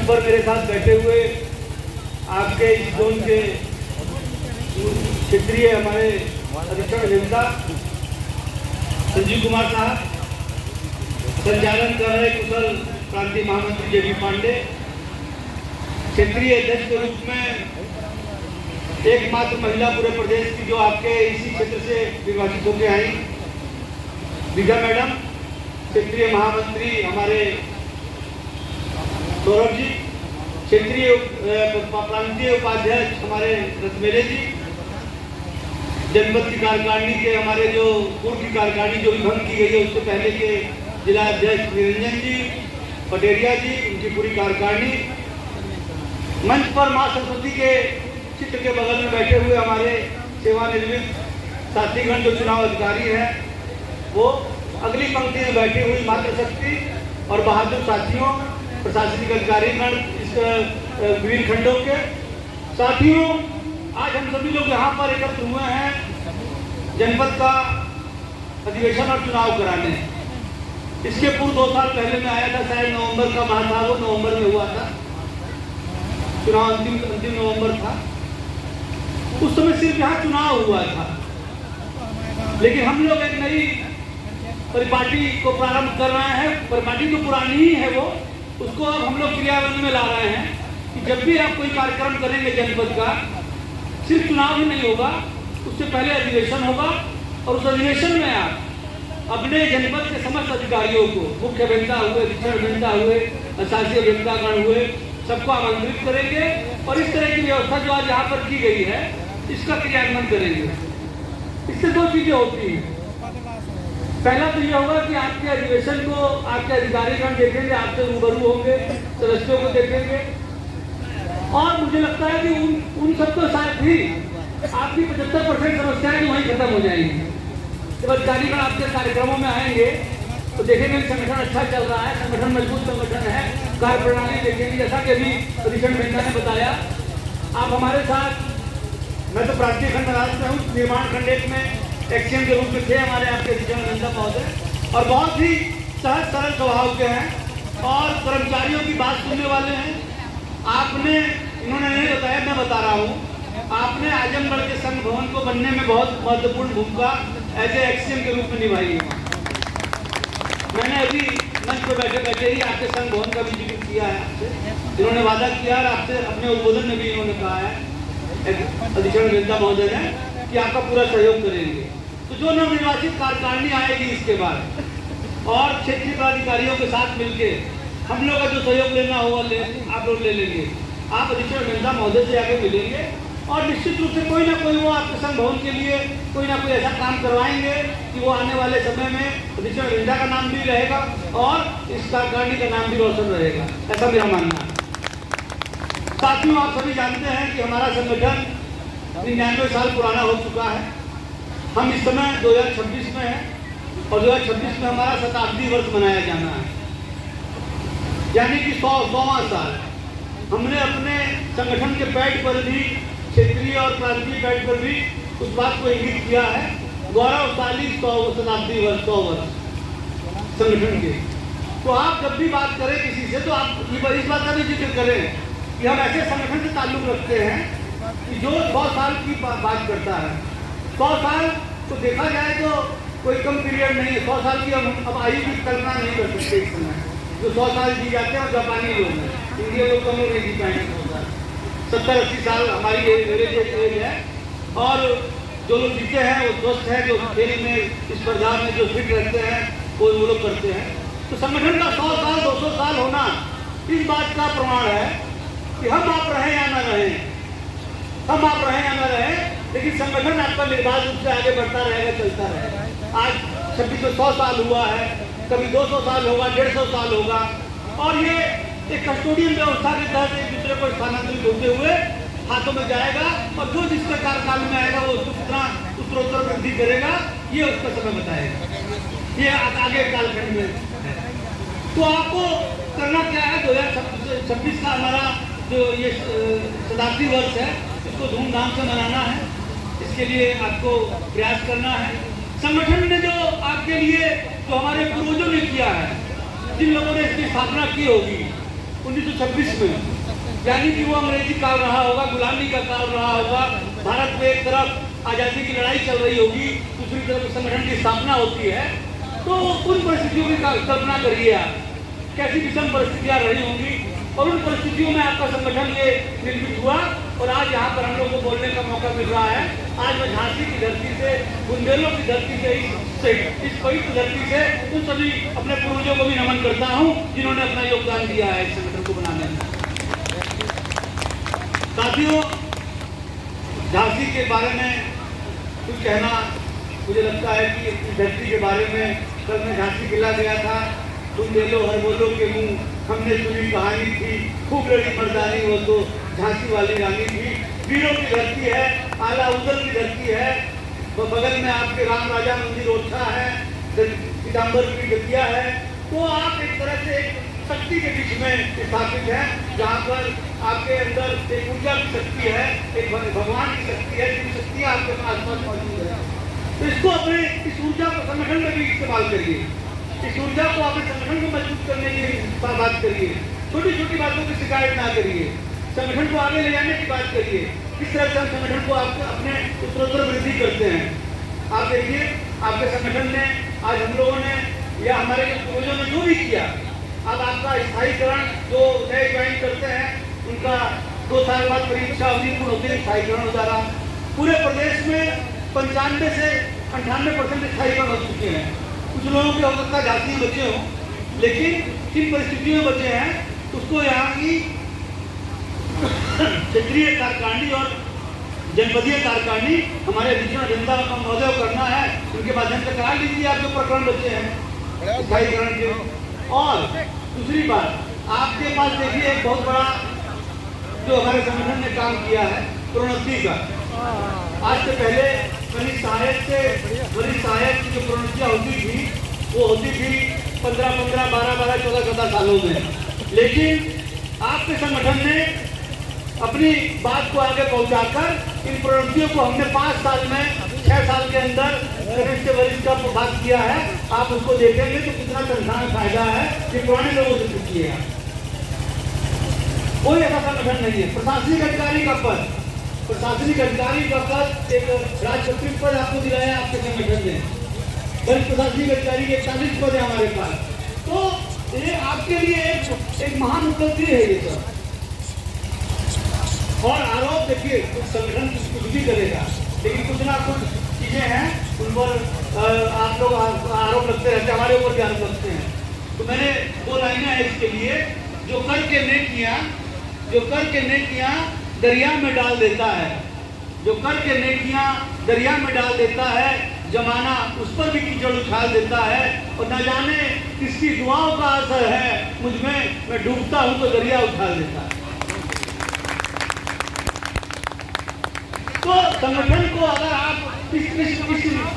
पर मेरे साथ बैठे हुए आपके इस जोन के क्षेत्रीय हमारे अधीक्षक अभियंता संजीव कुमार साहब, संचालन कर रहे कुशल क्रांति महामंत्री जेबी पांडे, क्षेत्रीय अध्यक्ष के रूप में एकमात्र महिला पूरे प्रदेश की जो आपके इसी क्षेत्र से निर्वाचित होकर आई विद्या मैडम, क्षेत्रीय महामंत्री हमारे सौरभ जी, क्षेत्रीय प्रांतीय उपाध्यक्ष हमारे रत्मेले जी, जनपद की कार्यकारिणी के हमारे जो पूर्व की कार्यकारिणी जो भी भंग की गई है उससे पहले के जिला अध्यक्ष निरंजन जी, पटेरिया जी, उनकी पूरी कार्यकारिणी, मंच पर मां सरस्वती के चित्र के बगल में बैठे हुए हमारे सेवानिवृत्त साथीगण जो चुनाव अधिकारी हैं, वो अगली पंक्ति में बैठी हुई मातृशक्ति और बहादुर साथियों, प्रशासनिक अधिकारीगण इस विभिन्न खंडों के साथियों, आज हम सभी लोग यहाँ पर एकत्र हुए हैं जनपद का अधिवेशन और चुनाव कराने। इसके पूर्व 2 साल पहले मैं आया था, शायद नवंबर का माह था, वो नवंबर में हुआ था चुनाव, अंतिम नवंबर था। उस समय सिर्फ यहाँ चुनाव हुआ था, लेकिन हम लोग एक नई परिपाटी को प्रारंभ कर रहे हैं। परिपाटी तो पुरानी ही है, वो उसको अब हम लोग क्रियान्वयन में ला रहे हैं कि जब भी आप कोई कार्यक्रम करेंगे जनपद का, सिर्फ चुनाव ही नहीं होगा, उससे पहले अधिवेशन होगा और उस अधिवेशन में आप अपने जनपद के समस्त अधिकारियों को, मुख्य अभियंता हुए, अधीक्षण अभियंता हुए, शासकीय अभियंतागण हुए, सबको आमंत्रित करेंगे और इस तरह की व्यवस्था जो आज यहाँ पर की गई है इसका क्रियान्वयन करेंगे। इससे 2 चीजें होती हैं। पहला तो यह होगा कि आपके अधिवेशन को आपके अधिकारीगण देखेंगे, आपसे रूबरू होंगे, सदस्यों को देखेंगे और मुझे लगता है कि उन सबको साथ ही आपकी 75% समस्याएं वहीं खत्म हो जाएंगी। जब अधिकारीगण आपके कार्यक्रमों में आएंगे तो देखेंगे संगठन अच्छा चल रहा है, संगठन मजबूत संगठन है, कार्य प्रणाली देखेंगे। जैसा कि अभी अधीक्षण अभियंता ने बताया, आप हमारे साथ, मैं तो प्रांतीय खंड राज में हूँ, निर्माण खंड 1 में एक्सीएम के रूप में थे हमारे आपके अधीक्षण अभियंता महोदय, और बहुत ही सहज सरल स्वभाव के हैं और कर्मचारियों की बात सुनने वाले हैं। आपने, इन्होंने नहीं बताया, मैं बता रहा हूँ, आपने आजमगढ़ के संघ भवन को बनने में बहुत महत्वपूर्ण भूमिका एज ए एक्सीएम के रूप में निभाई है। मैंने अभी मंच पर बैठे बैठे ही आपके संघ भवन का भी जिक्र किया है आपसे, इन्होंने वादा किया और आपसे अपने उद्बोधन में भी इन्होंने कहा है अधीक्षण अभियंता महोदय ने कि आपका पूरा सहयोग करेंगे। तो जो नवनिर्वाचित कार्यकारिणी आएगी इसके बाद और क्षेत्रीय पदाधिकारियों के साथ मिलकर हम लोग का जो सहयोग लेना होगा आप लोग ले लेंगे। आप अधीक्षण अभियंता महोदय से आगे मिलेंगे और निश्चित रूप से कोई ना कोई वो आपके संघ भवन के लिए कोई ना कोई ऐसा काम करवाएंगे कि वो आने वाले समय में अधीक्षण अभियंता का नाम भी रहेगा और इस कार्यकारिणी का नाम भी रोशन रहेगा, ऐसा मेरा मानना है। साथियों, आप सभी जानते हैं कि हमारा संगठन 99 साल पुराना हो चुका है। हम इस समय 2026 में हैं और 2026 में हमारा शताब्दी वर्ष मनाया जाना है, यानी कि 100वां साल। हमने अपने संगठन के पैड पर भी, क्षेत्रीय और प्रांतीय पैड पर भी उस बात को इंगित किया है, गौरवशाली 100 शताब्दी वर्ष, 100 वर्ष संगठन के। तो आप जब भी बात करें किसी से तो आप इस बात का भी जिक्र करें कि हम ऐसे संगठन से ताल्लुक रखते हैं कि जो 100 साल की बात करता है। 100 साल तो देखा जाए तो कोई कम पीरियड नहीं है। 100 साल की हम अब आयु की कल्पना नहीं कर सकते इस समय। जो 100 साल जी जाते हैं और जापानी लोग हैं, इंडिया लोग कम लोग नहीं जी पाएंगे। 70-80 साल हमारी एज है और जो लोग जीते हैं वो स्वस्थ हैं, जो खेल में, स्पर्धा में जो फिट रहते हैं वो लोग करते हैं। तो संगठन का 100 साल 200 साल होना इस बात का प्रमाण है कि हम आप रहें या न रहें, हम आप रहें या न रहें, लेकिन संगठन आपका निर्बाध रूप से आगे बढ़ता रहेगा, चलता रहेगा। आज 2600 साल हुआ है, कभी 200 साल होगा, 150 साल होगा और ये एक कस्टोडियन व्यवस्था के तहत एक दूसरे को स्थानांतरित होते हुए हाथों में जाएगा और जो जिसके कार्यकाल में आएगा वो उसको कितना उत्तरोत्तर वृद्धि करेगा ये उसका समय बताएगा। ये आगे कालखंड में तो आपको करना क्या है, 2026 का हमारा जो ये शताब्दी वर्ष है इसको धूमधाम से मनाना है। इसके लिए आपको प्रयास करना है। संगठन ने जो आपके लिए, जो हमारे पूर्वजों ने किया है, जिन लोगों ने इसकी स्थापना की होगी 1926 में, यानी कि वो अंग्रेजी काल रहा होगा, गुलामी का काल रहा होगा। भारत में एक तरफ आज़ादी की लड़ाई चल रही होगी, दूसरी तरफ संगठन की स्थापना होती है। तो उन परिस्थितियों की कल्पना करिए आप, कैसी विषम परिस्थितियाँ रही होंगी, और उन परिस्थितियों में आपका संगठन ये निर्मित हुआ। और आज यहाँ पर हम लोग को बोलने का मौका मिल रहा है। आज मैं झांसी की धरती से, बुंदेलों की धरती से, इस पवित्र धरती से उन सभी अपने पूर्वजों को भी नमन करता हूँ जिन्होंने अपना योगदान दिया है इस संगठन को बनाने में। साथियों, झांसी के बारे में कुछ कहना, मुझे लगता है कि इस धरती के बारे में कल मैं झांसी किला गया था। बुंदेलो हर बोलो के मुँह हमने सुनी कहानी थी, खूब लड़ी मर्दानी वो तो झांसी वाली रानी थी। वीरों की धरती है, आला उदल की धरती है। तो बगल में आपके राम राजा मंदिर ओछा है, पीताम्बर की गद्दिया है। तो आप एक तरह से एक शक्ति के बीच में स्थापित है, जहाँ पर आपके अंदर एक ऊर्जा की शक्ति है, एक भगवान की शक्ति है, जिन शक्तियाँ आपके आसपास मौजूद है। तो इसको अपने इस ऊर्जा को संगठन में भी इस्तेमाल करिए, इस ऊर्जा को अपने संगठन को मजबूत करने की बात करिए। छोटी छोटी बातों की शिकायत ना करिए, संगठन को आगे ले जाने की बात करिए। किस तरह से हम संगठन को अपने उत्तरोत्तर वृद्धि करते हैं। आप देखिए, आपके संगठन ने, आज हम लोगों ने या हमारे पूर्वजों ने जो भी किया, अब आपका स्थायीकरण, जो नए ज्वाइन करते हैं उनका 2 साल बाद परीक्षा अवधि पूर्ण होती है, स्थायीकरण हो जा रहा। पूरे प्रदेश में 95 से 98% स्थायीकरण हो चुके हैं। कुछ लोगों के हो सकता है झांसी में बचे हों, लेकिन किन परिस्थितियों में बचे हैं उसको यहाँ की क्षेत्रीय कार्यकारिणी और जनपदीय कार्यकारिणी हमारे अधीक्षण जनता महोदय करना है, उनके माध्यम से करा लीजिए आप जो प्रकरण बचे हैं स्थायीकरण के। और दूसरी बात, आपके पास देखिए एक बहुत बड़ा जो हमारे संगठन ने काम किया है प्रोन्नति का। आज से पहले वरिष्ठ सहायक की जो प्रोन्नतियाँ होती थी, वो होती थी 15-15, 12-12, 14-14 सालों में। लेकिन आपके संगठन ने अपनी बात को आगे पहुंचाकर इन प्रोन्नतियों को हमने 5 साल में, 6 साल के अंदर कनिष्ठ से वरिष्ठ का भाग किया है। आप उसको देखेंगे तो कितना संस्थान फायदा है कि पुराने लोगों से पूछिए। कोई ऐसा संगठन नहीं है। प्रशासनिक अधिकारी का पद, प्रशासनिक अधिकारी का पद एक राजपत्रित पद आपको दिलाया आपके संगठन ने। वरिष्ठ प्रशासनिक अधिकारी के 40 पद है हमारे पास। तो ये आपके लिए एक महान उपलब्धि है ये सब। और आरोप देखिए, कुछ संगठन कुछ भी करेगा, लेकिन कुछ ना कुछ चीजें हैं उन पर आप लोग आरोप लगते रहते हैं, हमारे ऊपर भी आरोप लगते हैं। तो मैंने 2 लाइनें हैं इसके लिए, जो कर के नेकियां दरिया में डाल देता है, जो कर के नेकियां दरिया में डाल देता है, जमाना उस पर भी कीचड़ उछाल देता है। और न जाने किसकी दुआओं का असर है मुझ में, मैं डूबता हूं तो दरिया उछाल देता है। तो संगठन को अगर आप इस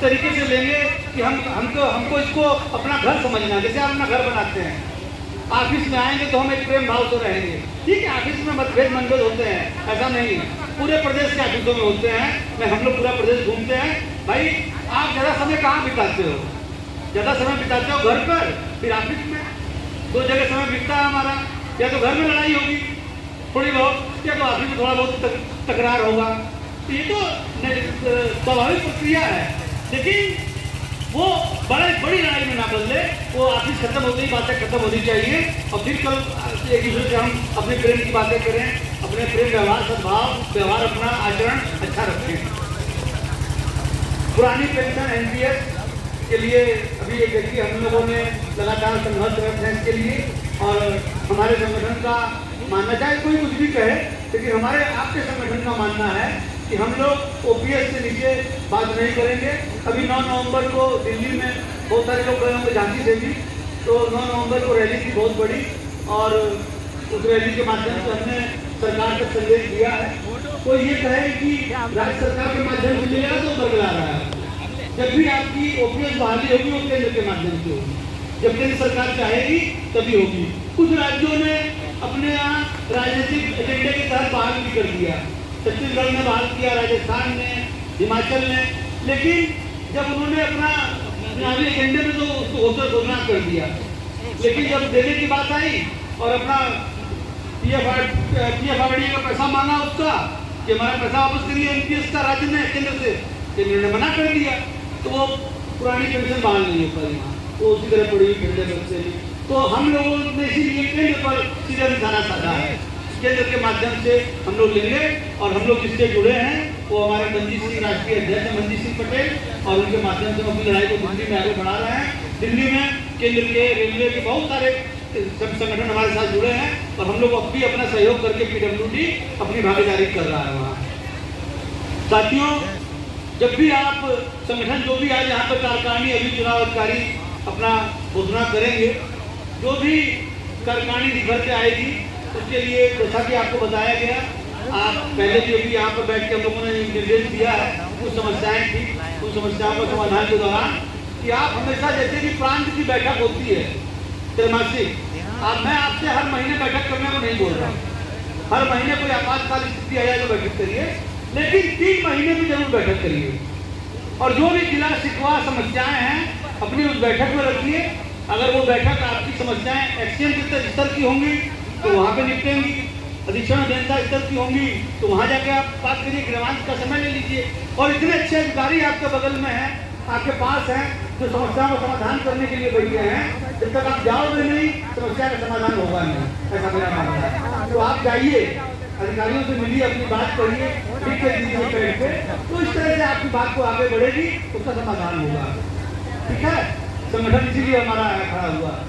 तरीके से लेंगे कि हमको इसको अपना घर समझना, जैसे आप अपना घर बनाते हैं, ऑफिस में आएंगे तो हम एक प्रेम भाव से रहेंगे। ठीक है, ऑफिस में मतभेद मनभेद होते हैं, ऐसा नहीं है, पूरे प्रदेश के ऑफिसों में होते हैं। हम लोग पूरा प्रदेश घूमते हैं। भाई, आप ज़्यादा समय कहाँ बिताते हो? ज़्यादा समय बिताते हो घर पर, फिर ऑफिस में। 2 जगह समय बीतता है हमारा। या तो घर में लड़ाई होगी थोड़ी बहुत, या तो ऑफिस में थोड़ा बहुत तकरार होगा। ये तो स्वाभाविक प्रक्रिया है, लेकिन वो बड़ी लड़ाई में ना बदले। वो ऑफिस खत्म होते ही बातें खत्म होनी चाहिए, और फिर कल एक दूसरे से हम अपने प्रेम की बातें करें, अपने प्रेम व्यवहार, सद्भाव व्यवहार, अपना आचरण अच्छा रखें। पुरानी पेंशन NPS के लिए अभी एक देखिए, हम लोगों ने लगातार संघर्षरत है इसके लिए। और हमारे संगठन का मानना, चाहे कोई कुछ भी कहे, लेकिन हमारे आपके संगठन का मानना है कि हम लोग OPS से नीचे बात नहीं करेंगे। अभी 9 नवंबर को दिल्ली में बहुत सारे लोग गए होंगे झांसी से भी, तो 9 नवंबर को रैली थी बहुत बड़ी, और उस रैली के माध्यम से हमने सरकार का संदेश दिया है। कोई ये कहे कि राज्य सरकार के माध्यम से मिलेगा तो बरगला रहा है। जब भी आपकी OPS बहाली होगी वो केंद्र के माध्यम से होगी, जब केंद्र सरकार चाहेगी तभी होगी। कुछ राज्यों ने अपने यहाँ राजनीतिक एजेंडे के तहत बहाल भी कर दिया, छत्तीसगढ़ ने बहाल किया, राजस्थान ने, हिमाचल ने, लेकिन जब उन्होंने अपना चुनावी एजेंडे में तो उसको घोषणा कर दिया। लेकिन जब देने की बात आई और अपना पीएफआरडी का पैसा मांगा उसका कि हमारा पैसा वापस करिए एनपीएस का राज्य ने केंद्र से, केंद्र ने मना कर दिया। तो वो पुरानी पेंशन बहाल नहीं हो पाई वहाँ, वो उसी तरह पड़ी फिर बच्चे। तो हम लोगों ने इसीलिए केंद्र पर सीधे निशाना साधा है। केंद्र के माध्यम से हम लोग लेंगे और हम लोग जिससे जुड़े हैं वो हमारे मनजीत सिंह राष्ट्रीय अध्यक्ष मनजीत सिंह पटेल और उनके माध्यम से हम अपनी लड़ाई को दिल्ली में आगे बढ़ा रहे हैं। दिल्ली में केंद्र के रेलवे के बहुत सारे संगठन हमारे साथ जुड़े हैं और हम लोग अब भी अपना सहयोग करके पीडब्ल्यूडी अपनी भागीदारी कर रहा है वहाँ। साथियों, जब भी आप संगठन जो भी आज यहाँ पर कार्यकारिणी अभी चुनाव अधिकारी अपना घोषणा करेंगे, जो भी कार्यकारिणी निभर के आएगी उसके लिए जैसा कि आपको बताया गया, आप पहले भी अभी यहाँ पर बैठ के हम लोगों ने निर्देश दिया है, कुछ समस्याएं थी, उन समस्याओं का समाधान के दौरान कि आप हमेशा जैसे कि प्रांत की बैठक होती है त्रैमासिक, मैं आपसे हर महीने बैठक करने को नहीं बोल रहा हूँ, हर महीने कोई आपातकाल स्थिति आ जाए तो बैठक करिए, लेकिन 3 महीने में जरूर बैठक करिए और जो भी जिला शिकवा समस्याएं हैं अपनी उस बैठक में रखिए। अगर वो बैठक आपकी समस्याएं एक्सचेंज स्तर की होंगी तो वहाँ पे निपटेंगी, अधीक्षण अभियंता स्तर की होंगी तो वहाँ जाके आप बात करिए, ग्रामांत का समय ले लीजिए। और इतने अच्छे अधिकारी आपके बगल में हैं, आपके पास हैं, जो समस्याओं का समाधान करने के लिए बैठे हैं, जब तक आप जाओगे नहीं समस्या का समाधान होगा नहीं, ऐसा मेरा मानना है। तो आप जाइए, अधिकारियों से मिलिए, अपनी बात करिए, लिख के दीजिए पेड़ पे, तो इस तरह से आपकी बात को आगे बढ़ेगी, उसका समाधान होगा। ठीक है, संगठन इसीलिए हमारा खड़ा हुआ।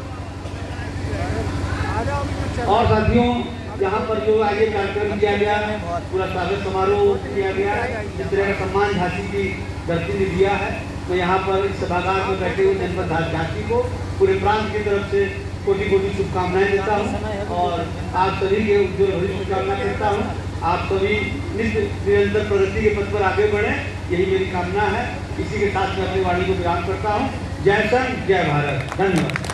और साथियों, यहाँ पर जो आगे कार्यक्रम किया गया, पूरा स्वागत समारोह किया गया, जिस तरह का सम्मान झांसी की धरती ने दिया है, तो यहाँ पर इस सभागार में बैठे हुए जनपद झांसी को पूरे प्रांत की तरफ से कोटि कोटि शुभकामनाएं देता हूँ और आप सभी के उज्जवल भविष्य की कामना करता हूँ। आप सभी निरंतर प्रगति के पथ पर आगे बढ़ें, यही मेरी कामना है। इसी के साथ मैं अपनी वाणी को विराम करता हूँ। जय संघ, जय भारत, धन्यवाद।